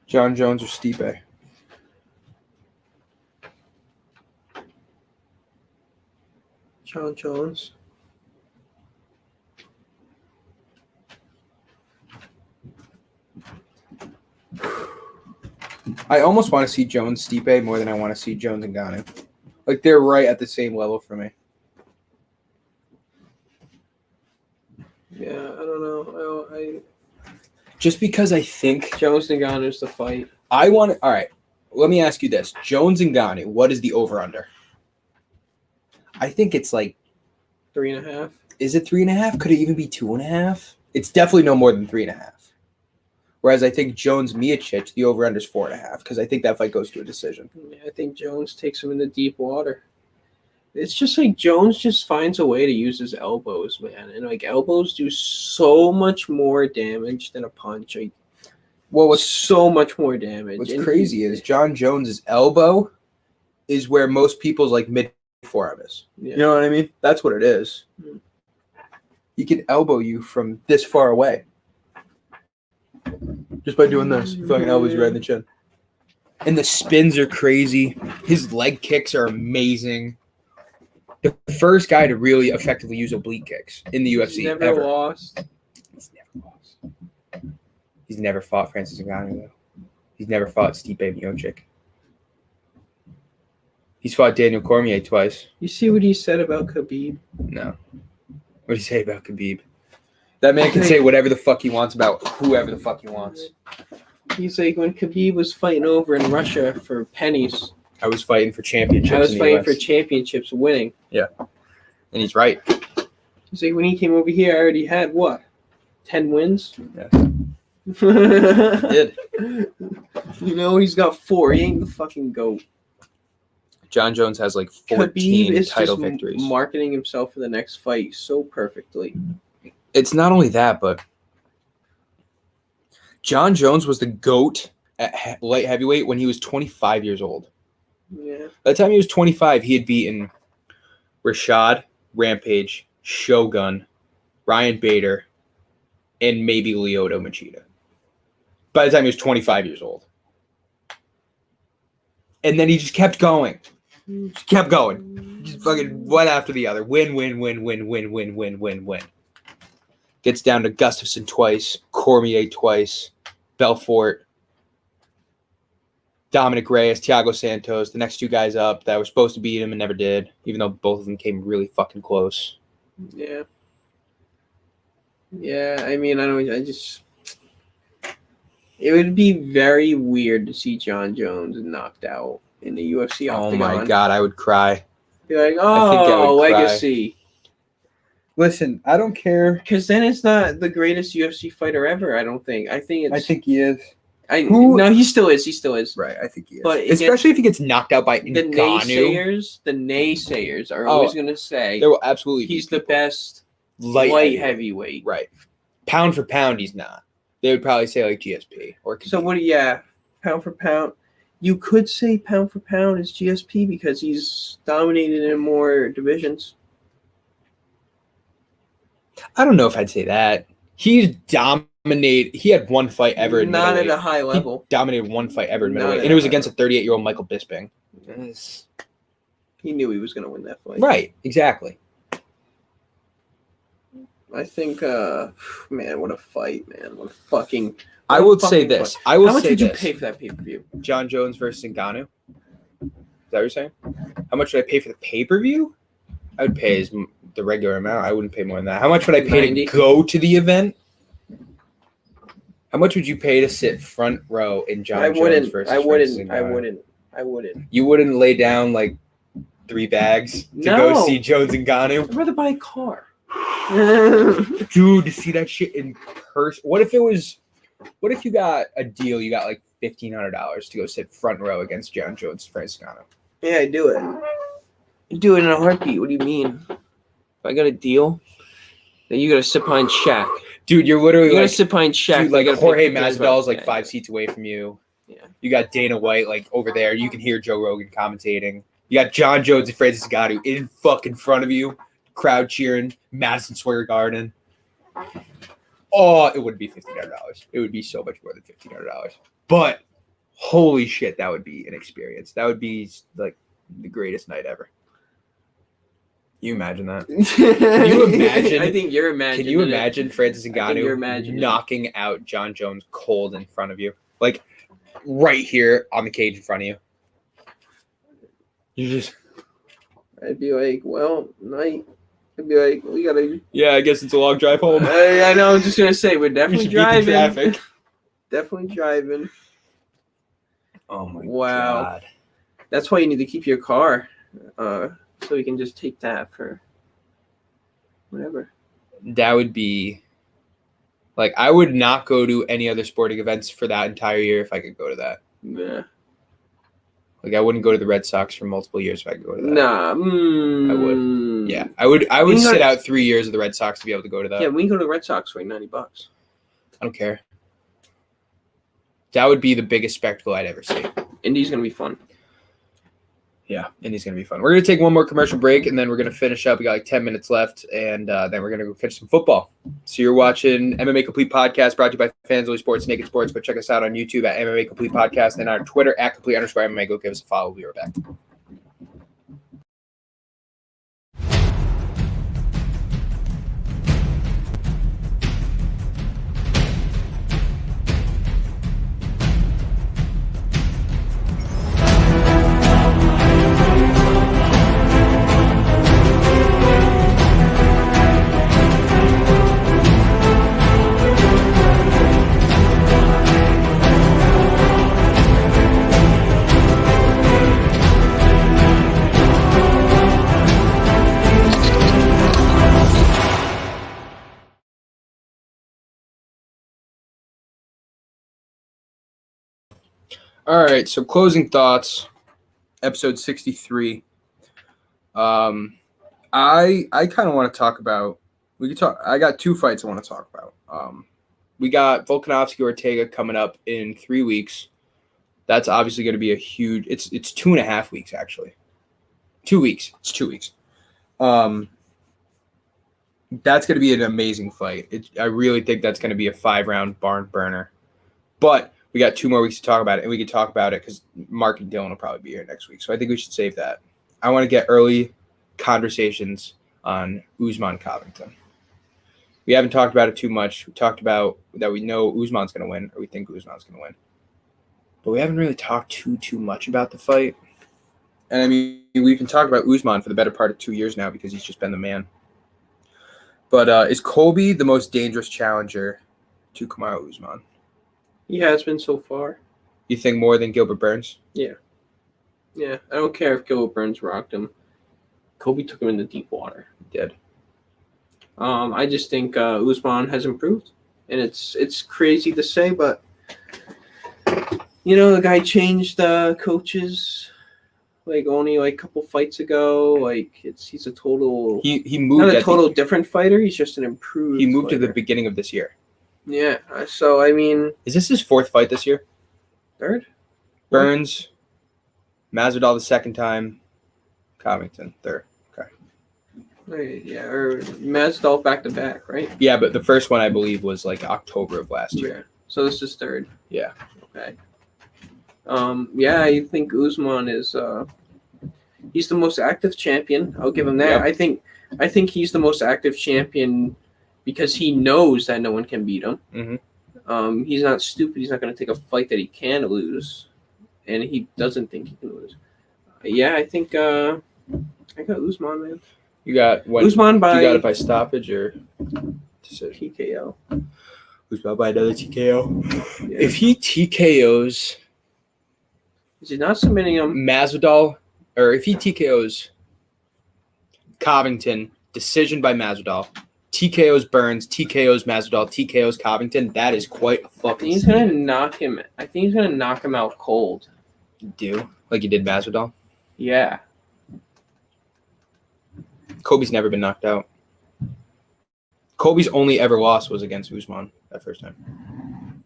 John Jones or Stipe? John Jones. I almost want to see Jones Stipe more than I want to see Jones and Ngannou. Like, they're right at the same level for me. Yeah, I don't know. Just because I think Jones and Ngannou is the fight. I want to. All right, let me ask you this: Jones and Ngannou, what is the over/under? I think it's like 3.5. Is it 3.5? Could it even be 2.5? It's definitely no more than 3.5. Whereas I think Jones Miocic, the over/under is 4.5 because I think that fight goes to a decision. Yeah, I think Jones takes him into deep water. It's just like Jones just finds a way to use his elbows, man, and like elbows do so much more damage than a punch. Like, what's so much more damage? What's crazy is John Jones's elbow is where most people's like mid forearm is. Yeah. You know what I mean? That's what it is. Mm. He can elbow you from this far away. Just by doing this. He fucking elbows you right in the chin. And the spins are crazy. His leg kicks are amazing. The first guy to really effectively use oblique kicks in the UFC. He's never lost. He's never fought Francis Ngannou, though. He's never fought Stipe Miocic. He's fought Daniel Cormier twice. You see what he said about Khabib? No. What did he say about Khabib? That man can say whatever the fuck he wants about whoever the fuck he wants. He's like, when Khabib was fighting over in Russia for pennies. I was fighting for championships. I was fighting for championships, winning. Yeah. And he's right. He's like, when he came over here, I already had what? 10 wins? Yes. He did. You know, he's got 4. He ain't the fucking GOAT. John Jones has like 14 title victories. Marketing himself for the next fight so perfectly. It's not only that, but John Jones was the GOAT at light heavyweight when he was 25 years old. Yeah. By the time he was 25, he had beaten Rashad, Rampage, Shogun, Ryan Bader, and maybe Lyoto Machida. By the time he was 25 years old. And then he just kept going. Just kept going. Just fucking one after the other. Win. Gets down to Gustafsson twice, Cormier twice, Belfort, Dominic Reyes, Thiago Santos, the next 2 guys up that were supposed to beat him and never did, even though both of them came really fucking close. Yeah. Yeah, I mean, it would be very weird to see John Jones knocked out in the UFC octagon. Oh my God, I would cry. Be like, oh, legacy. Cry. Listen, I don't care. Because then it's not the greatest UFC fighter ever, I don't think. I think he is. No, he still is. Right, I think he is. But especially if he gets knocked out by Ngannou. The naysayers are always going to say there will absolutely he's the best light heavyweight. Right. Pound for pound, he's not. They would probably say like GSP or Khabib. So pound for pound. You could say pound for pound is GSP because he's dominated in more divisions. I don't know if I'd say that. He's dominated. He had one fight ever in not middleweight. At a high level. He dominated one fight ever in middleweight, and it was against a 38-year-old Michael Bisping. Yes. He knew he was going to win that fight. Right, exactly. I think, man, what a fight, man. What a fucking... I will say this. How much would you pay for that pay-per-view? John Jones versus Ngannou? Is that what you're saying? How much would I pay for the pay-per-view? I would pay the regular amount. I wouldn't pay more than that. How much would I pay 90? to go to the event? How much would you pay to sit front row in John Jones versus Ngannou? I wouldn't. You wouldn't lay down like 3 bags to go see Jones and Ngannou? I'd rather buy a car. Dude, to see that shit in person. What if you got a deal, you got like $1,500 to go sit front row against John Jones and Francis Ngannou? Yeah, I'd do it. I'd do it in a heartbeat. What do you mean? If I got a deal, then you got to sit behind Shaq. Dude, you're literally got to sit behind Shaq. Dude, like Jorge Masvidal's like 5 seats away from you. Yeah. You got Dana White like over there. You can hear Joe Rogan commentating. You got John Jones and Francis Ngannou in fucking front of you. Crowd cheering. Madison Square Garden. Oh, it would be $1,500. It would be so much more than $1,500. But holy shit, that would be an experience. That would be like the greatest night ever. Can you imagine that? Can you imagine? I think you're imagining. Can you imagine Francis Ngannou knocking out John Jones cold in front of you? Like, right here on the cage in front of you. You just. I'd be like, well, night. I'd be like, we gotta. Yeah, I guess it's a long drive home. I know. I'm just gonna say we're definitely driving. Traffic. Definitely driving. Oh my wow. God. That's why you need to keep your car, so you can just take that for whatever. That would be. Like, I would not go to any other sporting events for that entire year if I could go to that. Yeah. Like, I wouldn't go to the Red Sox for multiple years if I could go to that. Nah. I would. Yeah. I would sit out 3 years of the Red Sox to be able to go to that. Yeah, we can go to the Red Sox for $90. I don't care. That would be the biggest spectacle I'd ever see. Indy's going to be fun. Yeah, Indy's going to be fun. We're going to take one more commercial break, and then we're going to finish up. We got like 10 minutes left, and then we're going to go catch some football. So you're watching MMA Complete Podcast, brought to you by Fans Only Sports, Naked Sports. Go check us out on YouTube at MMA Complete Podcast, and on Twitter at Complete_MMA. Go give us a follow. We'll be right back. All right, so closing thoughts, episode 63. I kind of want to talk about. I got 2 fights I want to talk about. We got Volkanovski Ortega coming up in 3 weeks. That's obviously going to be a huge. It's 2.5 weeks actually. 2 weeks. It's 2 weeks. That's going to be an amazing fight. I really think that's going to be a 5-round barn burner. But we got 2 more weeks to talk about it, and we can talk about it because Mark and Dylan will probably be here next week. So I think we should save that. I want to get early conversations on Usman Covington. We haven't talked about it too much. We talked about that we know Usman's going to win, or we think Usman's going to win. But we haven't really talked too much about the fight. And I mean, we've been talking about Usman for the better part of 2 years now because he's just been the man. But is Colby the most dangerous challenger to Kamaru Usman? He has been so far. You think more than Gilbert Burns? Yeah. Yeah, I don't care if Gilbert Burns rocked him. Kobe took him into deep water. He did. I just think Usman has improved, and it's crazy to say, but the guy changed coaches only a couple fights ago. He's a total. He moved. Not a total different fighter. He's just an improved. He moved fighter. to the beginning of this year. Yeah. So I mean, is this his 4th fight this year? 3rd. Burns, Masvidal the 2nd time, Covington 3rd. Okay. Yeah, or Masvidal back to back, right? Yeah, but the first one I believe was October of last year. Yeah. So this is 3rd. Yeah. Okay. Yeah, I think Usman is he's the most active champion. I'll give him that. Yep. I think he's the most active champion because he knows that no one can beat him. Mm-hmm. He's not stupid. He's not going to take a fight that he can lose, and he doesn't think he can lose. Yeah, I think I got Usman, man. You got what? Usman by. You got it by stoppage or TKO. Usman by another TKO. Yeah. If he TKOs, is he not submitting him? Masvidal, or if he TKOs Covington, decision by Masvidal. TKOs Burns, TKOs Masvidal, TKOs Covington. That is quite a fucking. He's gonna knock him. I think he's gonna knock him out cold. Do like you did Masvidal? Yeah. Kobe's never been knocked out. Kobe's only ever loss was against Usman that first time.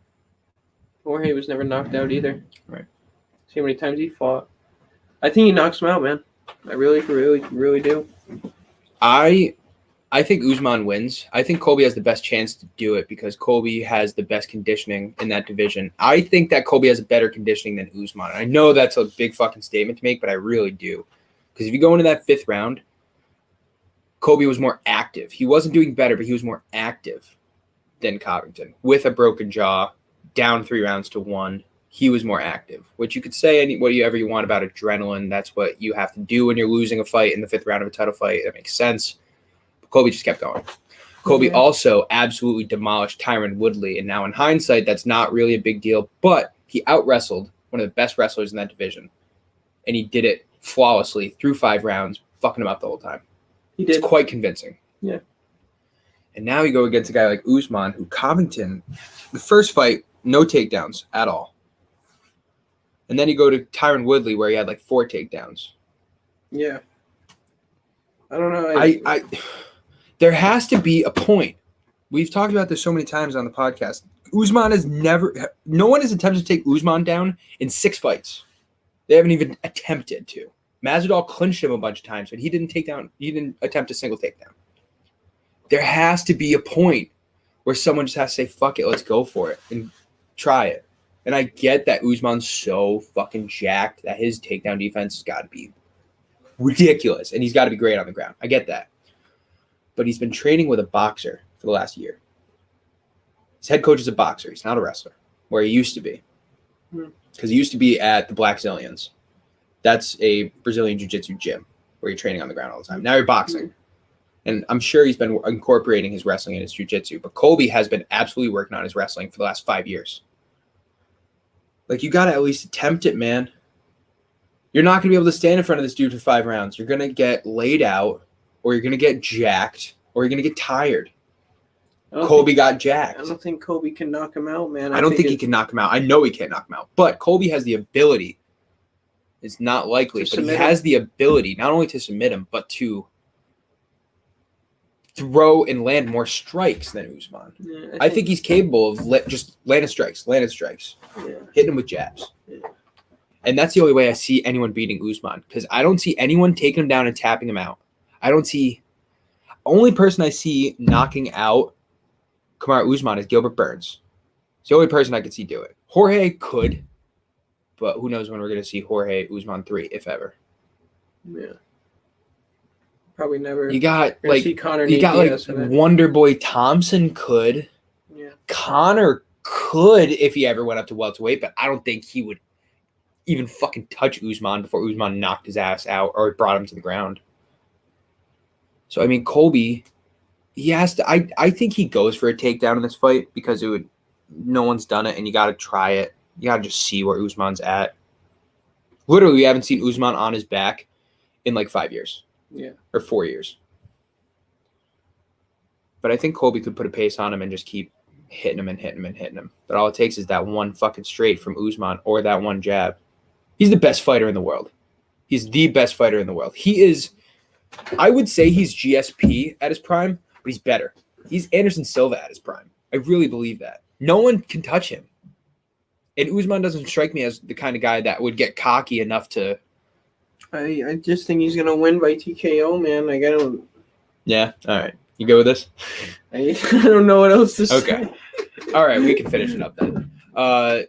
Jorge was never knocked out either. Right. See how many times he fought. I think he knocks him out, man. I really do. I think Usman wins. I think Colby has the best chance to do it because Colby has the best conditioning in that division. I think that Colby has a better conditioning than Usman. I know that's a big fucking statement to make, but I really do. Because if you go into that 5th round, Colby was more active. He wasn't doing better, but he was more active than Covington with a broken jaw, down 3 rounds to 1. he was more active, which you could say whatever you want about adrenaline. That's what you have to do when you're losing a fight in the 5th round of a title fight. That makes sense. But Colby just kept going. Colby also absolutely demolished Tyron Woodley. And now in hindsight, that's not really a big deal. But he out-wrestled one of the best wrestlers in that division. And he did it flawlessly through 5 rounds, fucking him up the whole time. It's quite convincing. Yeah. And now you go against a guy like Usman, who Covington, the first fight, no takedowns at all. And then you go to Tyron Woodley, where he had like 4 takedowns. Yeah. I don't know. There has to be a point. We've talked about this so many times on the podcast. Usman has no one has attempted to take Usman down in 6 fights. They haven't even attempted to. Masvidal clinched him a bunch of times, but he didn't attempt a single takedown. There has to be a point where someone just has to say, fuck it, let's go for it and try it. And I get that Usman's so fucking jacked that his takedown defense has got to be ridiculous, and he's got to be great on the ground. I get that. But he's been training with a boxer for the last year. His head coach is a boxer. He's not a wrestler, where he used to be. Because he used to be at the Black Zillions. That's a Brazilian jiu-jitsu gym where you're training on the ground all the time. Now you're boxing. And I'm sure he's been incorporating his wrestling and his jiu-jitsu. But Colby has been absolutely working on his wrestling for the last 5 years. Like, you got to at least attempt it, man. You're not going to be able to stand in front of this dude for 5 rounds. You're going to get laid out, or you're going to get jacked, or you're going to get tired. Colby got jacked. I don't think Colby can knock him out, man. I don't think he can knock him out. I know he can't knock him out. But Colby has the ability. It's not likely, but he has the ability not only to submit him, but to throw and land more strikes than Usman. Yeah, I think he's capable of just landing strikes, hitting him with jabs. Yeah. And that's the only way I see anyone beating Usman, because I don't see anyone taking him down and tapping him out. Only person I see knocking out Kamaru Usman is Gilbert Burns. It's the only person I could see do it. Jorge could, but who knows when we're going to see Jorge Usman 3, if ever. Yeah. Probably never. You got Wonder Boy Thompson could. Yeah. Connor could if he ever went up to welterweight, but I don't think he would even fucking touch Usman before Usman knocked his ass out or brought him to the ground. So, I mean, Colby, he has to. I think he goes for a takedown in this fight because no one's done it, and you got to try it. You got to just see where Usman's at. Literally, we haven't seen Usman on his back in like 5 years. Yeah. Or 4 years. But I think Colby could put a pace on him and just keep hitting him. But all it takes is that one fucking straight from Usman or that one jab. He's the best fighter in the world. He's the best fighter in the world. He is, I would say he's GSP at his prime, but he's better. He's Anderson Silva at his prime. I really believe that. No one can touch him. And Usman doesn't strike me as the kind of guy that would get cocky enough to. I just think he's going to win by TKO, man. Like, I don't. Yeah, all right. You go with this? I don't know what else to say. Okay. All right, we can finish it up then.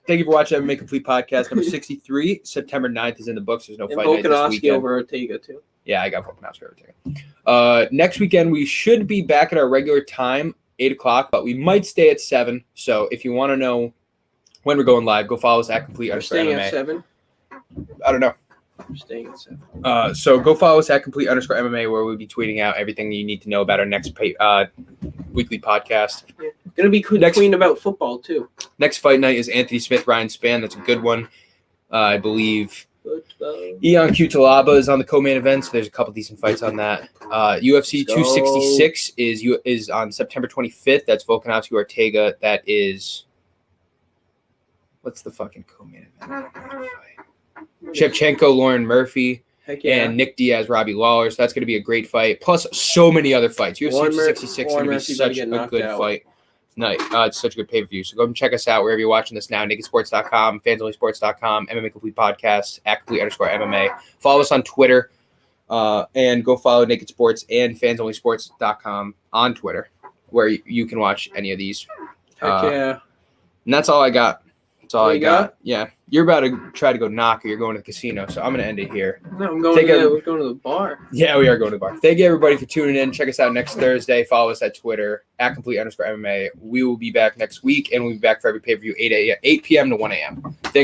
Thank you for watching MMA Complete Podcast number 63. September 9th is in the books. There's no fight night this weekend. Over Ortega, too. Yeah, I got Volkanovski over Ortega. Next weekend, we should be back at our regular time, 8 o'clock, but we might stay at 7. So if you want to know when we're going live, go follow us at Complete MMA. Staying at 7? I don't know. We're staying at 7. So go follow us at Complete_MMA, where we'll be tweeting out everything you need to know about our next weekly podcast. Yeah. Going to be tweeting about football, too. Next fight night is Anthony Smith, Ryan Spann. That's a good one. I believe Ion Cutelaba is on the co-main event, so there's a couple decent fights on that. UFC 266 is on September 25th. That's Volkanovski Ortega. That is... What's the fucking co-main event? Shevchenko, Lauren Murphy, and Nick Diaz, Robbie Lawler. So that's going to be a great fight. Plus, so many other fights. UFC 266 is going to be such a good fight night. It's such a good pay-per-view. So go and check us out wherever you're watching this now. NakedSports.com, FansOnlySports.com, MMA Complete Podcast, @Complete_MMA. Follow us on Twitter, and go follow Naked Sports and FansOnlySports.com on Twitter, where you can watch any of these. Heck yeah. And that's all I got. That's all I got. Yeah. You're about to try to go knock, or you're going to the casino, so I'm going to end it here. No, we're going to the bar. Yeah, we are going to the bar. Thank you, everybody, for tuning in. Check us out next Thursday. Follow us at Twitter, @Complete_MMA. We will be back next week, and we'll be back for every pay-per-view 8 p.m. to 1 a.m.